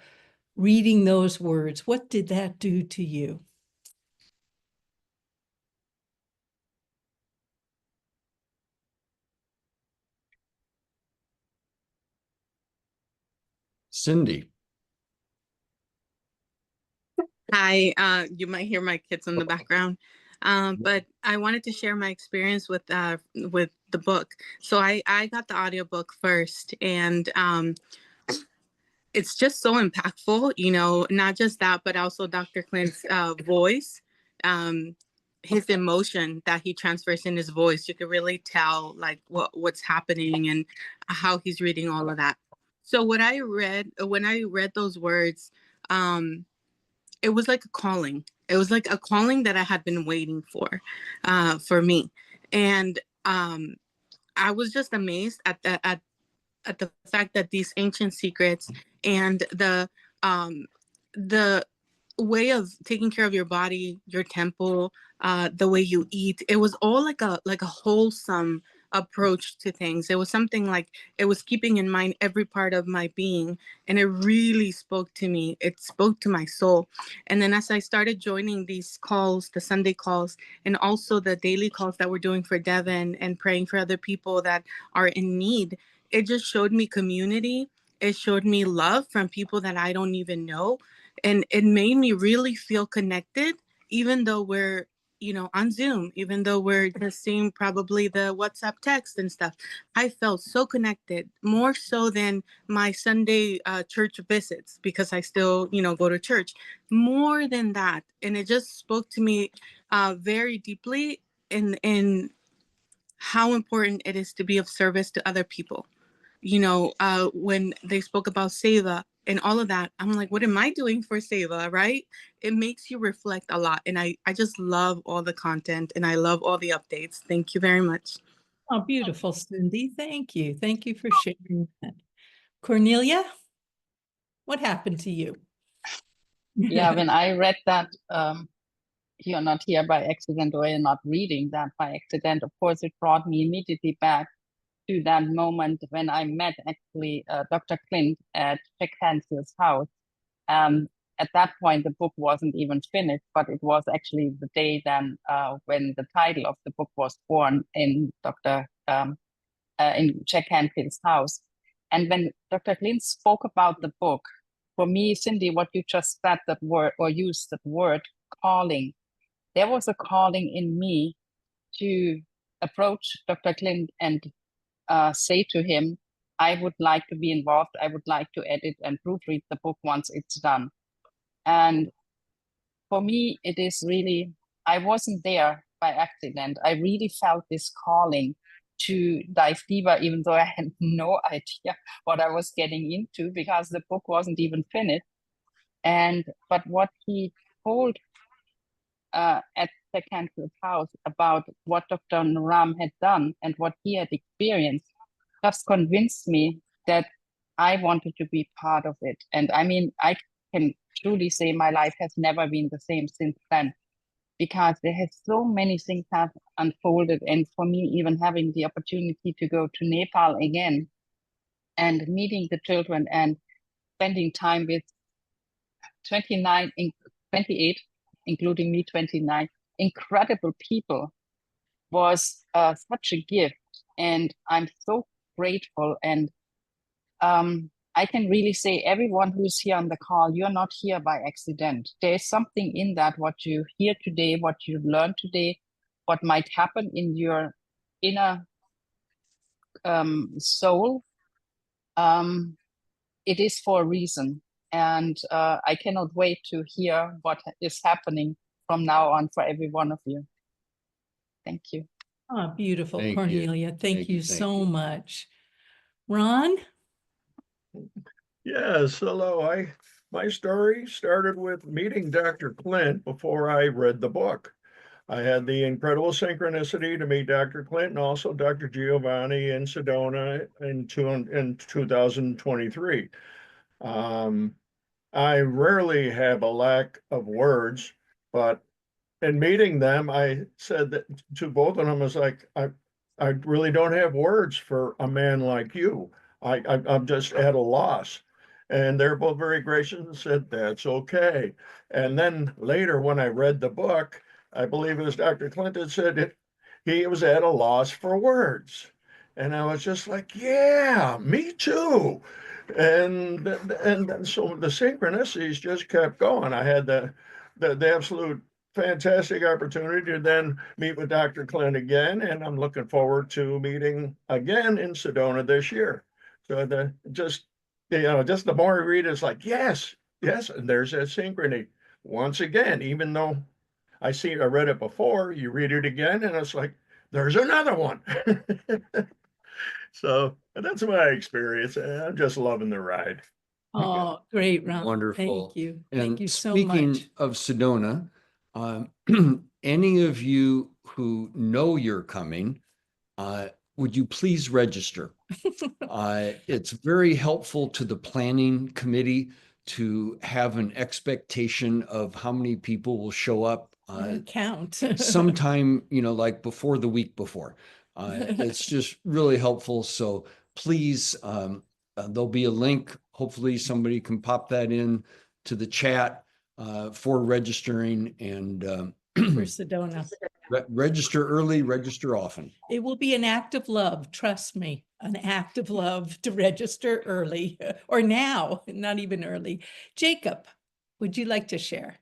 reading those words, what did that do to you? Cindy. Hi, you might hear my kids in the background, but I wanted to share my experience with the book. So I got the audiobook first, and it's just so impactful, you know, not just that, but also Dr. Clint's voice, his emotion that he transfers in his voice. You can really tell like what's happening and how he's reading all of that. So when I read those words, it was like a calling. It was like a calling that I had been waiting for me. And I was just amazed at the fact that these ancient secrets and the way of taking care of your body, your temple, the way you eat, it was all like a wholesome approach to things. It was something like it was keeping in mind every part of my being, and it really spoke to me. It spoke to my soul. And then as I started joining these calls, the Sunday calls, and also the daily calls that we're doing for Devon and praying for other people that are in need, it just showed me community. It showed me love from people that I don't even know. And it made me really feel connected, even though we're, you know, on Zoom, even though we're just seeing probably the WhatsApp text and stuff. I felt so connected, more so than my Sunday church visits, because I still, you know, go to church, more than that. And it just spoke to me very deeply in how important it is to be of service to other people. You know, when they spoke about Seva and all of that, I'm like, what am I doing for Seva, right? It makes you reflect a lot. And I just love all the content and I love all the updates. Thank you very much. Oh, beautiful, Cindy. Thank you. Thank you for sharing that. Cornelia, what happened to you? Yeah, when I read that, you're not here by accident, or you're not reading that by accident, of course, it brought me immediately back to that moment when I met actually Dr. Clint at Jack Canfield's house. At that point, the book wasn't even finished, but it was actually the day then when the title of the book was born in in Jack Canfield's house. And when Dr. Clint spoke about the book, for me, Cindy, what you just said, that word, or used that word, calling, there was a calling in me to approach Dr. Clint and say to him, I would like to be involved. I would like to edit and proofread the book once it's done. And for me, it is really, I wasn't there by accident. I really felt this calling to dive deeper, even though I had no idea what I was getting into because the book wasn't even finished. But what he told at the Canfield house about what Dr. Naram had done and what he had experienced just convinced me that I wanted to be part of it. And I mean, I can truly say my life has never been the same since then, because there has so many things have unfolded. And for me, even having the opportunity to go to Nepal again and meeting the children and spending time with 28, including me, 29, incredible people, was such a gift. And I'm so grateful. And I can really say everyone who's here on the call, you're not here by accident. There's something in that, what you hear today, what you learned today, what might happen in your inner soul. It is for a reason. And I cannot wait to hear what is happening from now on for every one of you. Thank you. Oh, beautiful, Thank you. Cornelia. Thank you Thank so you. much. Ron? Yes, hello. My story started with meeting Dr. Clint before I read the book. I had the incredible synchronicity to meet Dr. Clint and also Dr. Giovanni in Sedona in 2023. I rarely have a lack of words, but in meeting them, I said that to both of them, I was like, I really don't have words for a man like you. I'm just at a loss. And they're both very gracious and said, that's okay. And then later, when I read the book, I believe it was Dr. Clinton said he was at a loss for words. And I was just like, yeah, me too. And so the synchronicities just kept going. I had the absolute fantastic opportunity to then meet with Dr. Clint again, and I'm looking forward to meeting again in Sedona this year. So just the more I read, it's like yes, yes, and there's that synchrony once again. Even though I read it before, you read it again, and it's like there's another one. So that's my experience, and I'm just loving the ride. Oh, great, Ron. Wonderful. Thank you. And Thank you so speaking much. of Sedona, any of you who know you're coming, would you please register? It's very helpful to the planning committee to have an expectation of how many people will show up. Count. Sometime, like before the week before. It's just really helpful. So please, there'll be a link. Hopefully somebody can pop that in to the chat for registering and For Sedona. register early, register often. It will be an act of love, trust me, an act of love to register early or now, not even early. Jacob, would you like to share?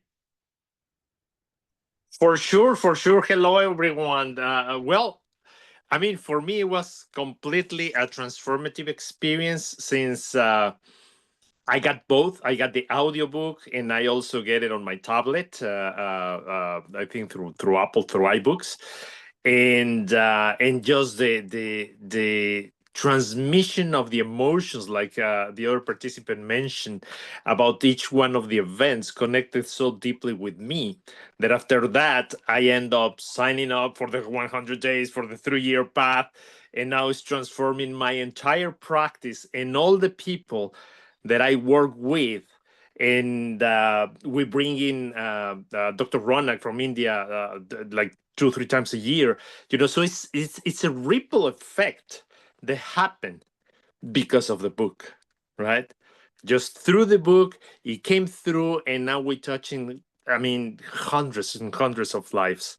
For sure. Hello, everyone. Well, I mean, for me, it was completely a transformative experience since I got both. I got the audiobook and I also get it on my tablet. I think through Apple, through iBooks, and just the transmission of the emotions, like the other participant mentioned, about each one of the events connected so deeply with me that after that I end up signing up for the 100 days, for the 3-year path, and now it's transforming my entire practice and all the people that I work with. And we bring in Dr. Ronak from India like 2-3 times a year, so it's a ripple effect that happened because of the book, right? Just through the book, it came through, and now we're touching, I mean, hundreds and hundreds of lives.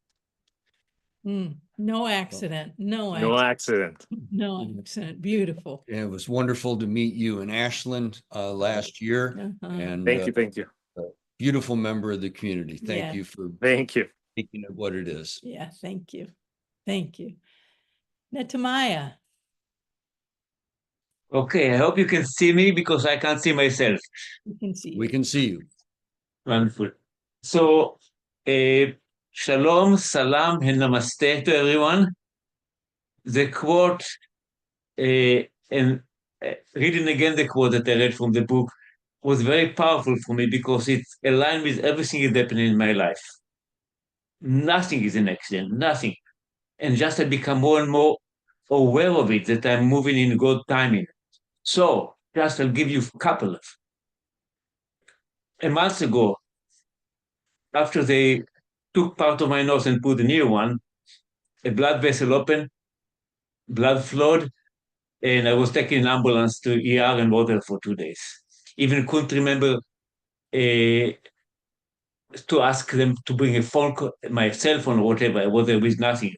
No accident. No accident. No accident. Beautiful. And it was wonderful to meet you in Ashland last year. And Thank you. Beautiful member of the community. Thank Yeah. you for making it what it is. Yeah, thank you. Thank you. Netamaya. Okay, I hope you can see me because I can't see myself. We can see We you. can see you. Wonderful. So, shalom, salam, and namaste to everyone. The quote, and reading again the quote that I read from the book was very powerful for me because it aligned with everything that's happening in my life. Nothing is an accident, nothing. And just I become more and more aware of it, that I'm moving in good timing. So, just I'll give you a couple of. A month ago, after they took part of my nose and put a new one, a blood vessel opened, blood flowed, and I was taken in ambulance to ER and water for 2 days. Even couldn't remember to ask them to bring a phone, my cell phone or whatever. I was there with nothing,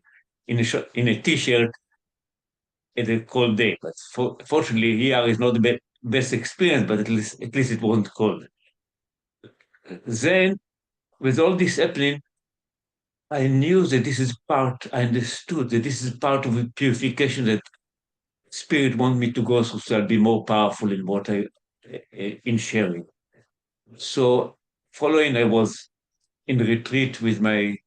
in a t-shirt, at a cold day. But fortunately, here is not the best experience, but at least it wasn't cold. Then, with all this happening, I knew that I understood that this is part of the purification that Spirit wants me to go through, so I'll be more powerful in what in sharing. So, following, I was in retreat with my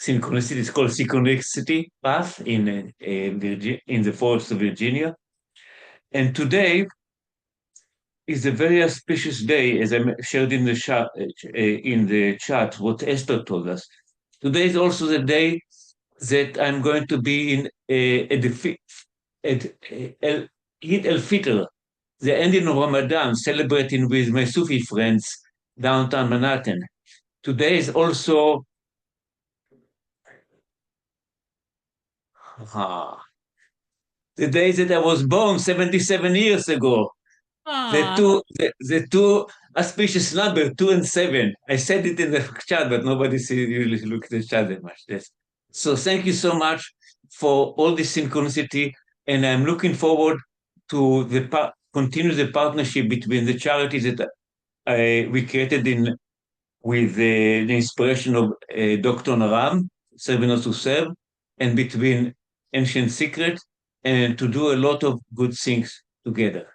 synchronicity. It's called synchronicity path in the forest of Virginia. And today is a very auspicious day, as I shared in the chat, what Esther told us. Today is also the day that I'm going to be in at Eid al-Fitr, the ending of Ramadan, celebrating with my Sufi friends downtown Manhattan. Today is also the day that I was born 77 years ago. The two auspicious number, 2 and 7. I said it in the chat, but nobody usually looks at the chat that much. So thank you so much for all this synchronicity, and I'm looking forward to continue the partnership between the charities that we created with the inspiration of Dr. Naram, Serving Us to Serve, and between Ancient Secret, and to do a lot of good things together.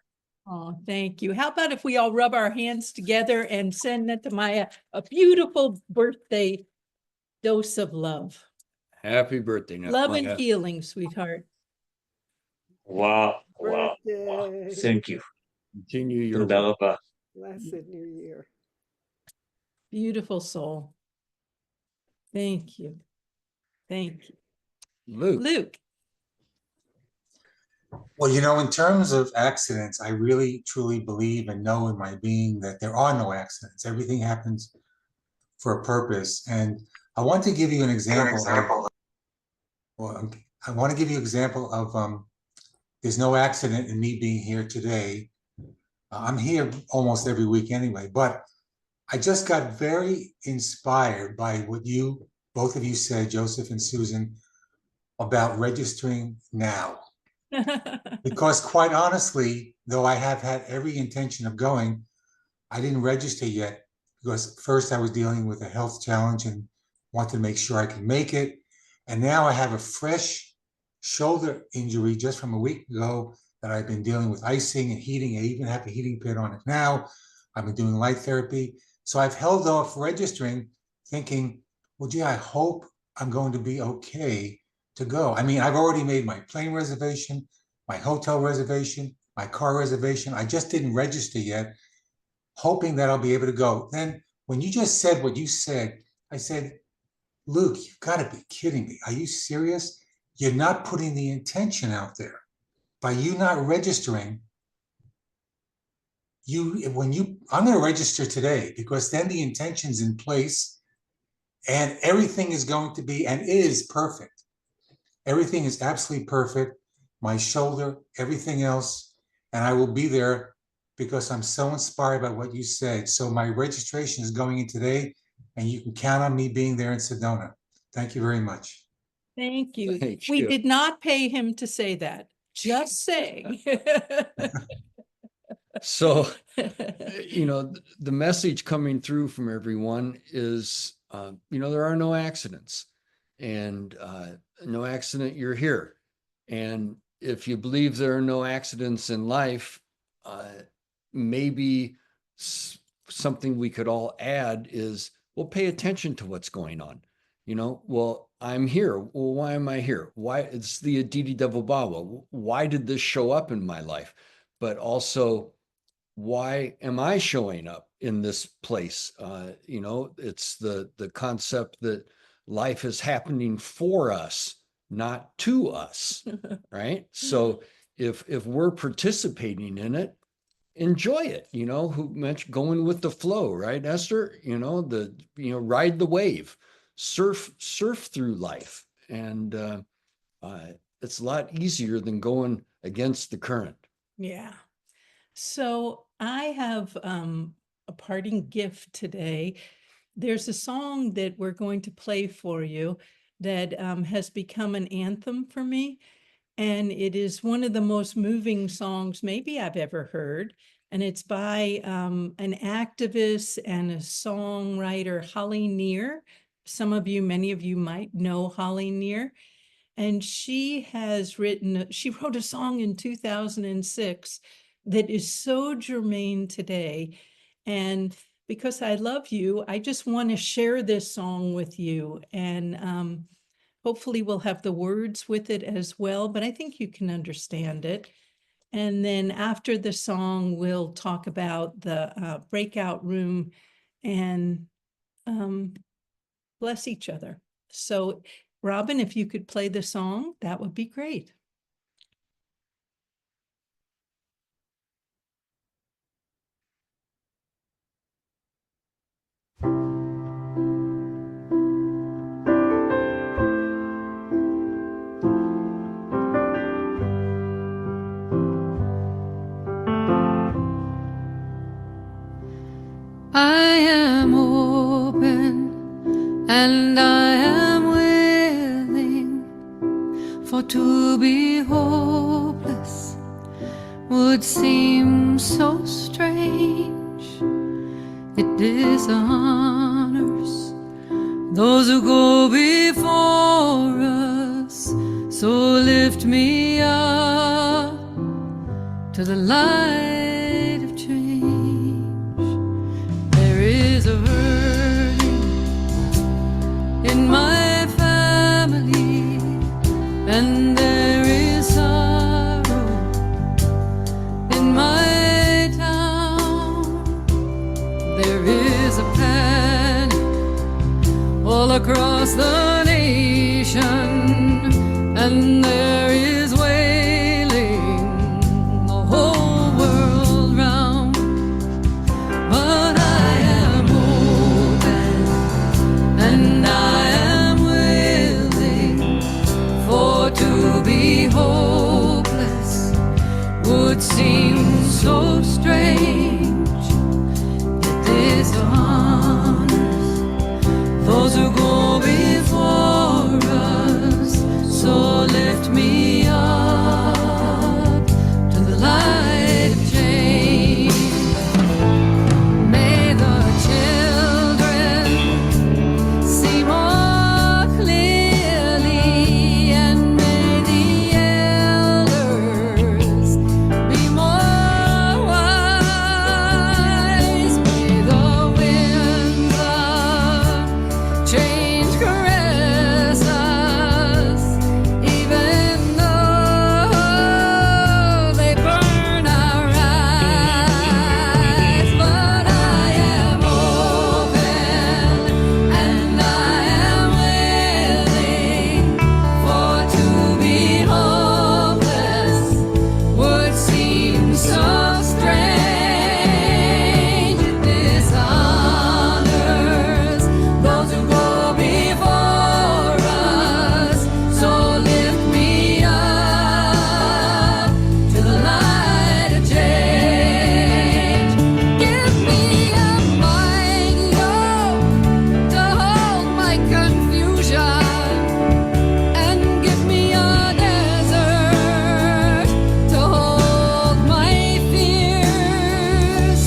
Oh, thank you. How about if we all rub our hands together and send Netamiah a beautiful birthday dose of love. Happy birthday, Love and Netamiah. healing, sweetheart. Wow. Birthday. Thank you. Continue your work. Blessed New Year. Beautiful soul. Thank you. Thank you. Luke. Well, you know, in terms of accidents, I really truly believe and know in my being that there are no accidents. Everything happens for a purpose. And I want to give you an example. I want to give you an example of there's no accident in me being here today. I'm here almost every week anyway, but I just got very inspired by what both of you said, Joseph and Susan, about registering now. Because quite honestly, though I have had every intention of going, I didn't register yet because first I was dealing with a health challenge and wanted to make sure I could make it. And now I have a fresh shoulder injury just from a week ago that I've been dealing with icing and heating. I even have a heating pad on it now. I've been doing light therapy. So I've held off registering thinking, well, gee, I hope I'm going to be okay to go. I mean, I've already made my plane reservation, my hotel reservation, my car reservation. I just didn't register yet, hoping that I'll be able to go. Then when you just said what you said, I said, Luke, you've got to be kidding me. Are you serious? You're not putting the intention out there. By you not registering, I'm going to register today because then the intention's in place and everything is going to be and is perfect. Everything is absolutely perfect. My shoulder, everything else. And I will be there because I'm so inspired by what you said. So my registration is going in today and you can count on me being there in Sedona. Thank you very much. Thank you. Thank We you. did not pay him to say that. Just saying. So, you know, the message coming through from everyone is, you know, there are no accidents, and no accident, you're here. And if you believe there are no accidents in life, maybe something we could all add is, well, pay attention to what's going on. You know, well, I'm here. Well, why am I here? Why? It's the Aditi Devabhava. Why did this show up in my life? But also, why am I showing up in this place? You know, it's the concept that life is happening for us, not to us, right? So if we're participating in it, enjoy it. You know, who mentioned going with the flow, right, Esther? You know, ride the wave, surf through life, and it's a lot easier than going against the current. Yeah. So I have a parting gift today. There's a song that we're going to play for you that has become an anthem for me. and it is one of the most moving songs maybe I've ever heard. And it's by an activist and a songwriter, Holly Near. Many of you might know Holly Near. And she wrote a song in 2006 that is so germane today. And because I love you, I just want to share this song with you. And hopefully we'll have the words with it as well, but I think you can understand it. And then after the song, we'll talk about the breakout room and bless each other. So Robin, if you could play the song, that would be great. I am open and I am willing, for to be hopeless would seem so strange. It dishonors those who go before us, so lift me up to the light of change. There is a hurting in my family, and there is sorrow in my town. There is a panic all across the nation, and there is wailing the whole world round. But I am open and I am willing, for to be hopeless would seem so strange. It dishonors those who go before us, so lift me up to the light of change. May the children see more clearly, and may the elders be more wise. May the winds of change caress us, even though they burn our eyes. But I am open and I am willing, for to be hopeless would seem so strange. It dishonors those who go before us, so lift me up to the light of change. Give me a mighty yoke to hold my confusion, and give me a desert to hold my fears.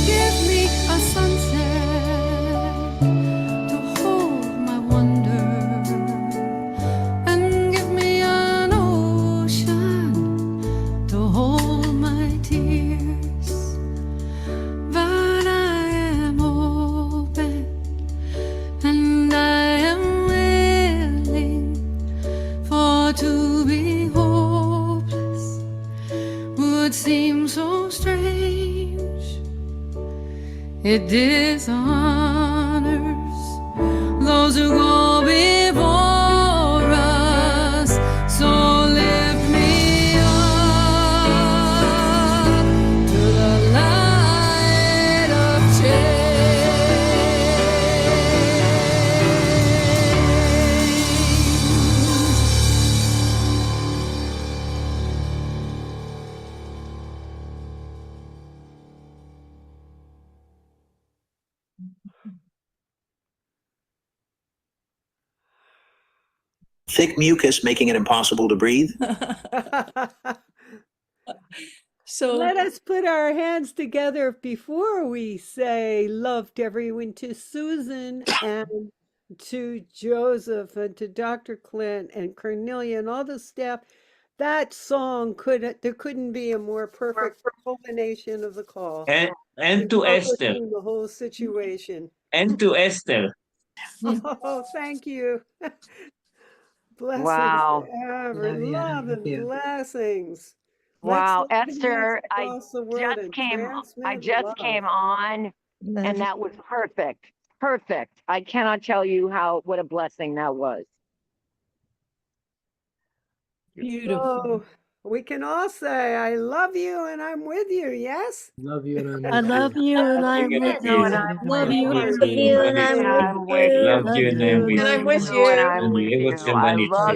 Give me a sunset to hold my wonder, and give me an ocean to hold my tears. But I am open and I am willing, for to be hopeless would seem so strange. It dishonors those who go before us, so lift me up to the light of thick mucus making it impossible to breathe. So let us put our hands together before we say love to everyone, to Susan and to Joseph and to Dr. Clint and Cornelia and all the staff. That song there couldn't be a more perfect culmination of the call. And to Esther. Accomplishing the whole situation. And to Esther. Oh, thank you. Blessings Wow. forever. Love and blessings. Wow, Let's lift hands Esther, across the world and I transmit just love. came on and that was perfect. Perfect. I cannot tell you what a blessing that was. beautiful. So we can all say, I love you and I'm with you. Yes? Love you and I love you and I'm with you. Love you and I'm with you. Love you and I'm with And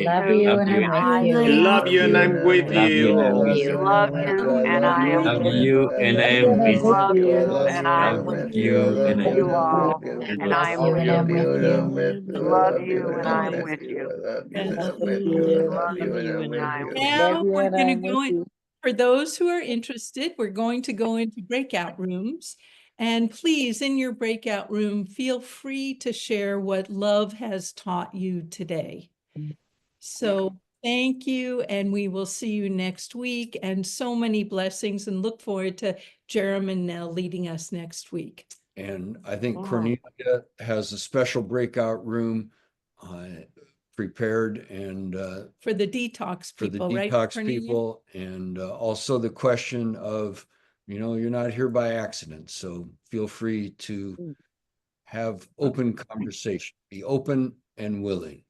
I'm you. with you. I love you and I'm with you. Love you and I am Love with you and I'm with love you. you and I'm Love with you and I'm you all. with you. And I'm with you. Love you and I'm with you. Love you and I'm with you. Now we're going to go in. For those who are interested, we're going to go into breakout rooms. And please, in your breakout room, feel free to share what love has taught you today. So thank you, and we will see you next week. And so many blessings, and look forward to Jerem and Nell leading us next week. And I think Cornelia has a special breakout room prepared and for the detox for the people, right, detox Cornelia? people, and also the question of, you're not here by accident, so feel free to have open conversation, be open and willing.